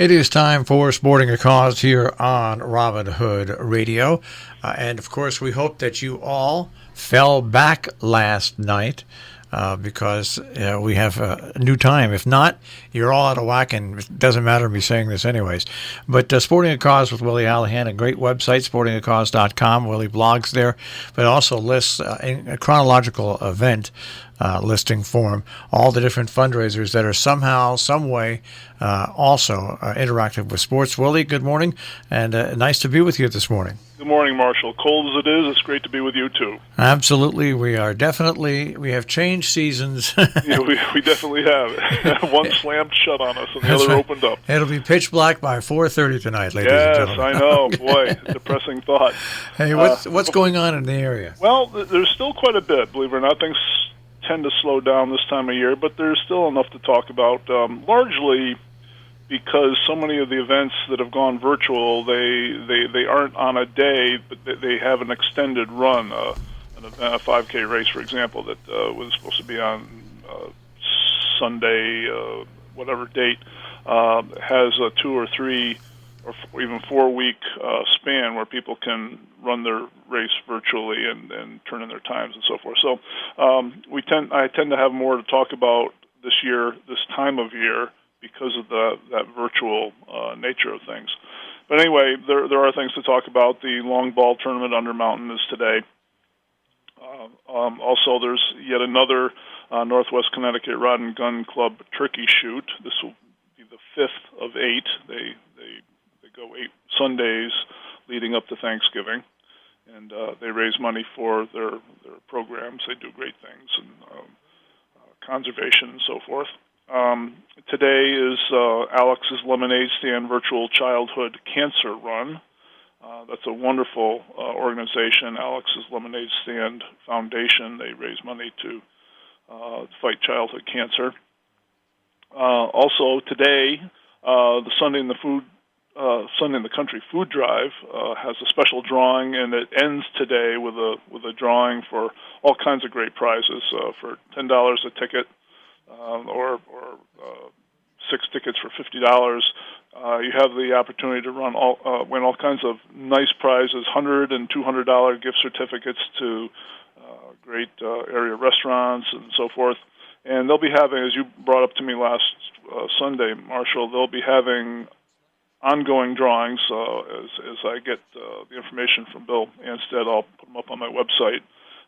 It is time for Sporting a Cause here on Robin Hood Radio. And of course, we hope that you all fell back last night because we have a new time. If not, you're all out of whack, and it doesn't matter me saying this anyways. But Sporting a Cause with Willie Hallihan, a great website, sportingacause.com. Willie blogs there, but also lists in a chronological event listing form all the different fundraisers that are somehow, some way, also interactive with sports. Willie, good morning, and nice to be with you this morning. Good morning, Marshall. Cold as it is, it's great to be with you, too. Absolutely. We have changed seasons. Yeah, we definitely have. One slammed shut on us, and the other opened up. It'll be pitch black by 4:30 tonight, ladies and gentlemen. Yes, I know. Boy, depressing thought. Hey, what's going on in the area? Well, there's still quite a bit, believe it or not. Things tend to slow down this time of year, but there's still enough to talk about, largely because so many of the events that have gone virtual, they aren't on a day, but they have an extended run. An event, a 5K race, for example, that was supposed to be on Sunday, whatever date, has a 2 or 3 or even 4-week span where people can run their race virtually and turn in their times and so forth. So I tend to have more to talk about this year, this time of year, because of that virtual nature of things. But anyway, there are things to talk about. The long ball tournament under Mountain is today. Also, there's yet another Northwest Connecticut Rod and Gun Club turkey shoot. This will be the 5th of 8. They go 8 Sundays leading up to Thanksgiving, and they raise money for their programs. They do great things and conservation and so forth. Today is Alex's Lemonade Stand Virtual Childhood Cancer Run. That's a wonderful organization, Alex's Lemonade Stand Foundation. They raise money to fight childhood cancer. Also today, the Sunday in the Country Food Drive has a special drawing, and it ends today with a drawing for all kinds of great prizes for $10 a ticket. Or 6 tickets for $50. You have the opportunity to win all kinds of nice prizes, $100 and $200 gift certificates to great area restaurants and so forth. And they'll be having, as you brought up to me last Sunday, Marshall, they'll be having ongoing drawings. As I get the information from Bill Anstead, I'll put them up on my website.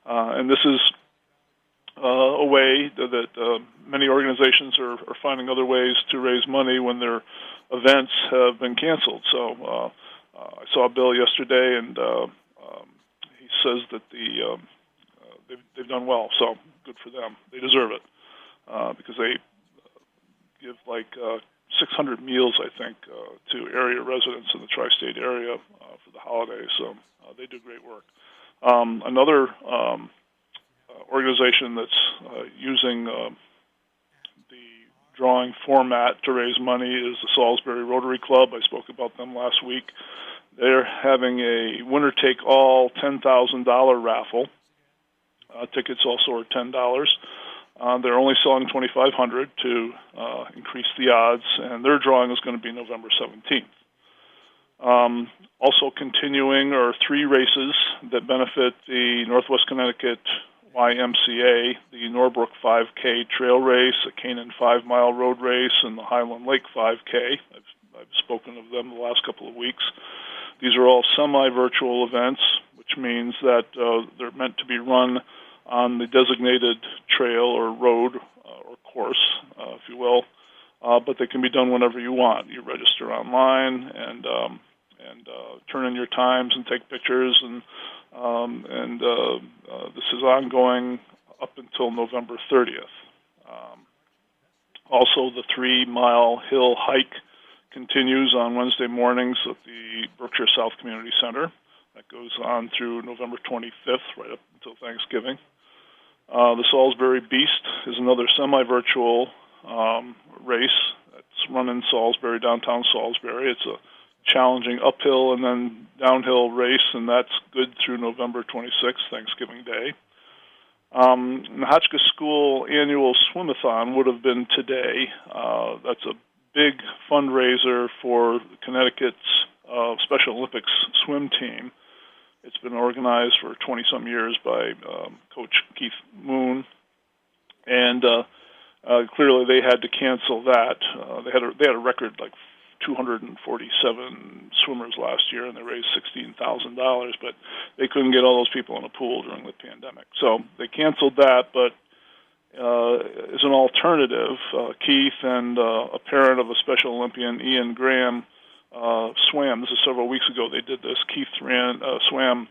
And this is a way that many organizations are finding other ways to raise money when their events have been canceled. So I saw Bill yesterday, and he says that they've done well. So good for them. They deserve it because they give like 600 meals, I think, to area residents in the tri-state area for the holidays. So they do great work. Another organization that's using the drawing format to raise money is the Salisbury Rotary Club. I spoke about them last week. They're having a winner-take-all $10,000 raffle. Tickets also are $10. They're only selling 2,500 to increase the odds, and their drawing is going to be November 17th. Also continuing are 3 races that benefit the Northwest Connecticut YMCA, the Norbrook 5K Trail Race, the Canaan 5-mile road race, and the Highland Lake 5K. I've spoken of them the last couple of weeks. These are all semi-virtual events, which means that they're meant to be run on the designated trail or road or course, if you will, but they can be done whenever you want. You register online and turn in your times and take pictures, and this is ongoing up until November 30th. Also, the 3-mile hill hike continues on Wednesday mornings at the Berkshire South Community Center. That goes on through November 25th, right up until Thanksgiving. The Salisbury Beast is another semi-virtual race that's run in Salisbury, downtown Salisbury. It's a challenging uphill and then downhill race, and that's good through November 26th, Thanksgiving Day. The Hotchkiss School annual swim-a-thon would have been today. That's a big fundraiser for Connecticut's Special Olympics swim team. It's been organized for 20-some years by Coach Keith Moon, and clearly they had to cancel that. They had a record like 247 swimmers last year, and they raised $16,000, but they couldn't get all those people in a pool during the pandemic. So they canceled that, but as an alternative, Keith and a parent of a Special Olympian, Ian Graham, swam. This is several weeks ago they did this. Keith swam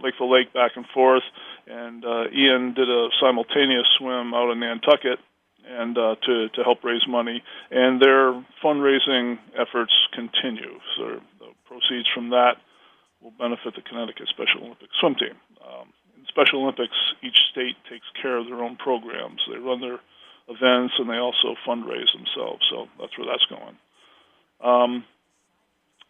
Lakeville Lake back and forth, and Ian did a simultaneous swim out in Nantucket and to help raise money. And their fundraising efforts continue. So the proceeds from that will benefit the Connecticut Special Olympics swim team. In Special Olympics, each state takes care of their own programs. They run their events, and they also fundraise themselves. So that's where that's going.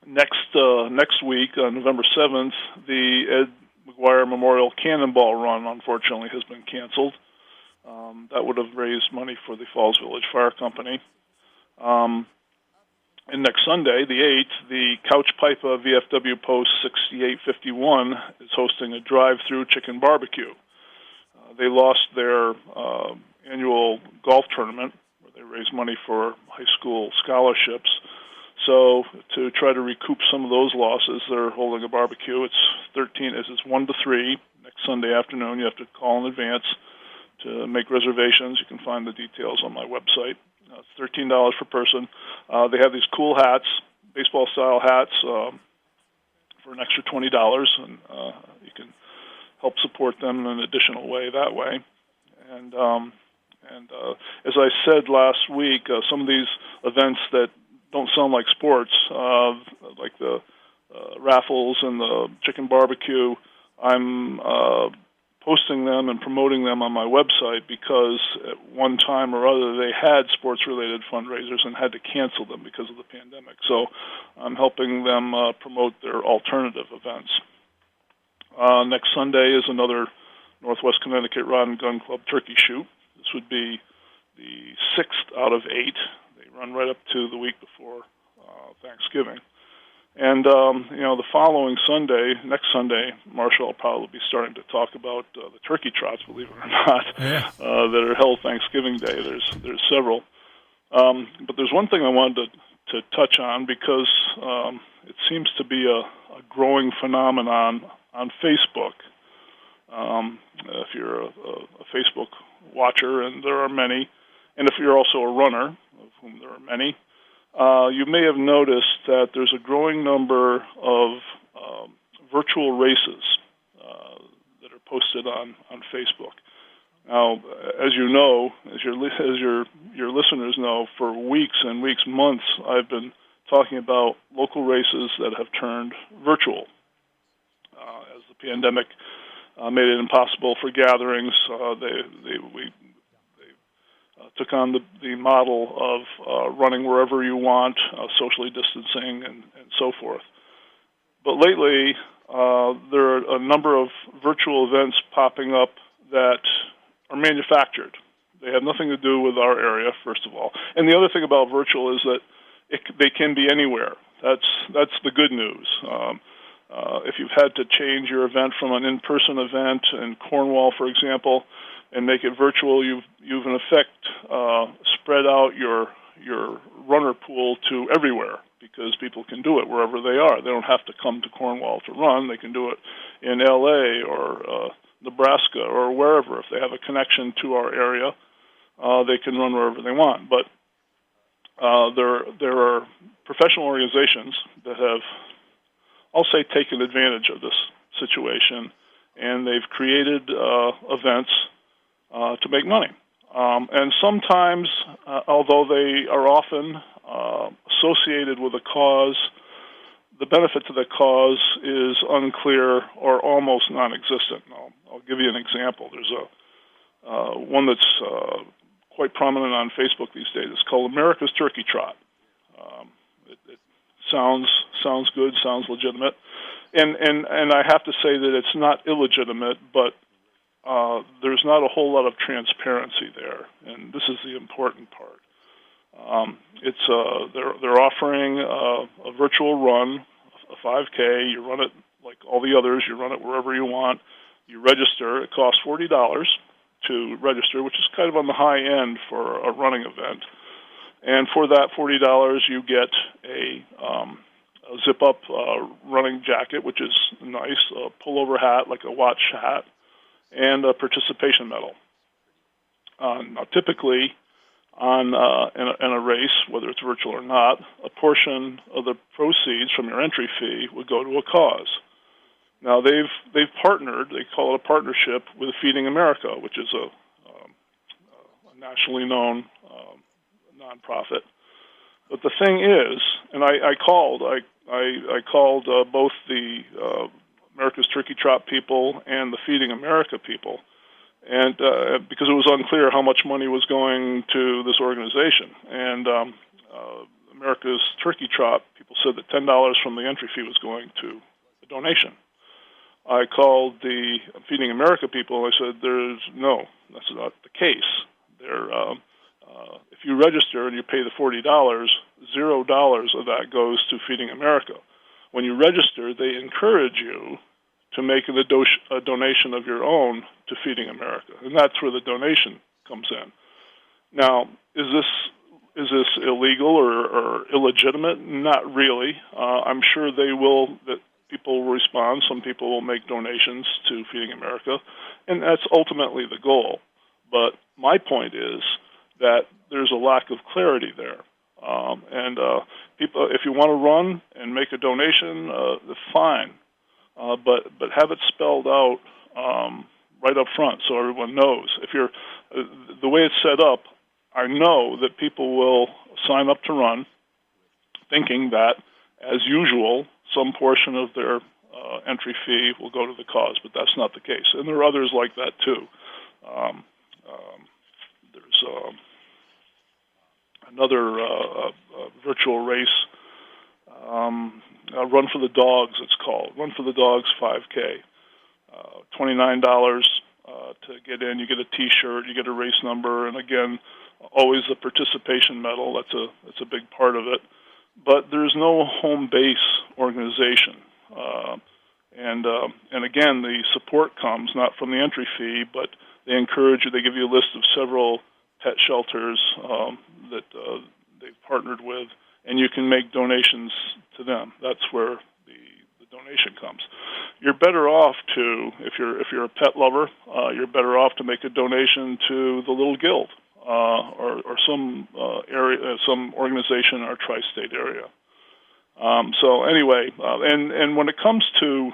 Next week, on November 7th, the Ed McGuire Memorial Cannonball Run, unfortunately, has been canceled. That would have raised money for the Falls Village Fire Company. And next Sunday, the 8th, the Couch Pipa VFW Post 6851 is hosting a drive-through chicken barbecue. They lost their annual golf tournament, where they raised money for high school scholarships. So to try to recoup some of those losses, they're holding a barbecue. It's 1 to 3 next Sunday afternoon. You have to call in advance to make reservations. You can find the details on my website. It's $13 per person. They have these cool hats, baseball-style hats, for an extra $20, and you can help support them in an additional way that way. And as I said last week, some of these events that don't sound like sports, like the raffles and the chicken barbecue, I'm posting them and promoting them on my website because at one time or other they had sports-related fundraisers and had to cancel them because of the pandemic. So I'm helping them promote their alternative events. Next Sunday is another Northwest Connecticut Rod and Gun Club turkey shoot. This would be the 6th out of 8. They run right up to the week before Thanksgiving. And, the following Sunday, next Sunday, Marshall will probably be starting to talk about the turkey trots, believe it or not, that are held Thanksgiving Day. There's several. But there's one thing I wanted to touch on because it seems to be a growing phenomenon on Facebook. If you're a Facebook watcher, and there are many, and if you're also a runner, of whom there are many, you may have noticed that there's a growing number of virtual races that are posted on Facebook. Now, as you know, as your listeners know, for weeks and weeks, months, I've been talking about local races that have turned virtual. As the pandemic made it impossible for gatherings, we took on the model of running wherever you want, socially distancing, and so forth. But lately, there are a number of virtual events popping up that are manufactured. They have nothing to do with our area, first of all. And the other thing about virtual is that they can be anywhere. That's the good news. If you've had to change your event from an in-person event in Cornwall, for example, and make it virtual, you've in effect spread out your runner pool to everywhere because people can do it wherever they are. They don't have to come to Cornwall to run. They can do it in L.A. or Nebraska or wherever. If they have a connection to our area, they can run wherever they want. But there are professional organizations that have, I'll say, taken advantage of this situation, and they've created events to make money. And sometimes, although they are often associated with a cause, the benefit to the cause is unclear or almost non-existent. I'll give you an example. There's one that's quite prominent on Facebook these days. It's called America's Turkey Trot. It sounds good, sounds legitimate, and I have to say that it's not illegitimate, but there's not a whole lot of transparency there, and this is the important part. They're offering a virtual run, a 5K. You run it like all the others. You run it wherever you want. You register. It costs $40 to register, which is kind of on the high end for a running event. And for that $40, you get a zip-up running jacket, which is nice, a pullover hat, like a watch hat, and a participation medal. Now, typically, in a race, whether it's virtual or not, a portion of the proceeds from your entry fee would go to a cause. Now, they've partnered, they call it a partnership, with Feeding America, which is a nationally known nonprofit. But the thing is, and I called both the America's Turkey Trot people and the Feeding America people, and because it was unclear how much money was going to this organization. And America's Turkey Trot people said that $10 from the entry fee was going to a donation. I called the Feeding America people, and I said, that's not the case. If you register and you pay the $40, $0 of that goes to Feeding America. When you register, they encourage you to make a donation of your own to Feeding America, and that's where the donation comes in. Now, is this illegal or illegitimate? Not really. I'm sure that people will respond. Some people will make donations to Feeding America, and that's ultimately the goal. But my point is that there's a lack of clarity there. People, if you want to run and make a donation, fine. But have it spelled out right up front so everyone knows. If you're the way it's set up, I know that people will sign up to run, thinking that, as usual, some portion of their entry fee will go to the cause, but that's not the case. And there are others like that too. There's another virtual race, Run for the Dogs, it's called. Run for the Dogs 5K. $29 to get in. You get a T-shirt, you get a race number, and again, always a participation medal. That's a big part of it. But there's no home base organization. And again, the support comes not from the entry fee, but they encourage you. They give you a list of several pet shelters that they've partnered with, and you can make donations to them. That's where the donation comes. You're better off to, if you're a pet lover, you're better off to make a donation to the Little Guild or some area, some organization in our tri-state area. So anyway, and when it comes to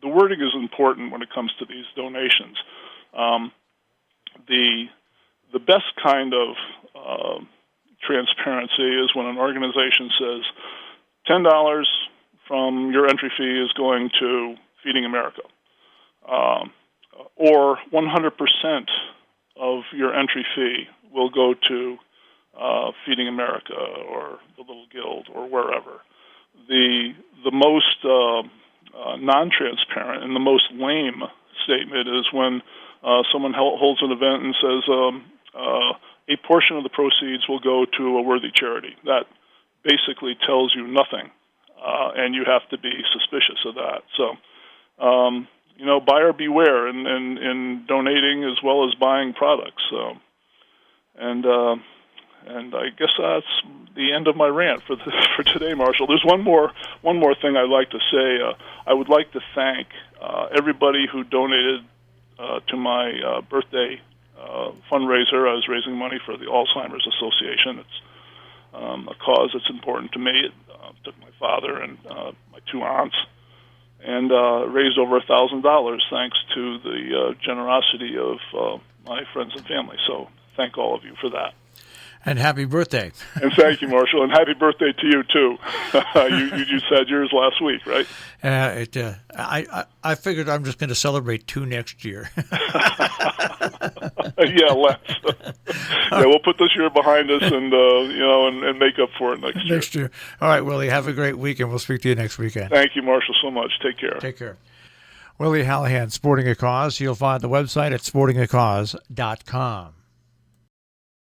the wording is important when it comes to these donations. The best kind of transparency is when an organization says $10 from your entry fee is going to Feeding America, or 100% of your entry fee will go to Feeding America or the Little Guild or wherever. The most non-transparent and the most lame statement is when someone holds an event and says a portion of the proceeds will go to a worthy charity. That basically tells you nothing, and you have to be suspicious of that. So, buyer beware in donating as well as buying products. And I guess that's the end of my rant for today, Marshall. There's one more thing I'd like to say. I would like to thank everybody who donated to my birthday fundraiser. I was raising money for the Alzheimer's Association. It's a cause that's important to me. It took my father and my two aunts, and raised over $1,000 thanks to the generosity of my friends and family. So thank all of you for that. And happy birthday. And thank you, Marshall. And happy birthday to you, too. You just had yours last week, right? I figured I'm just going to celebrate 2 next year. Yeah, let's. We'll put this year behind us and and make up for it next year. All right, Willie, have a great week, and we'll speak to you next weekend. Thank you, Marshall, so much. Take care. Take care. Willie Hallihan, Sporting a Cause. You'll find the website at sportingacause.com.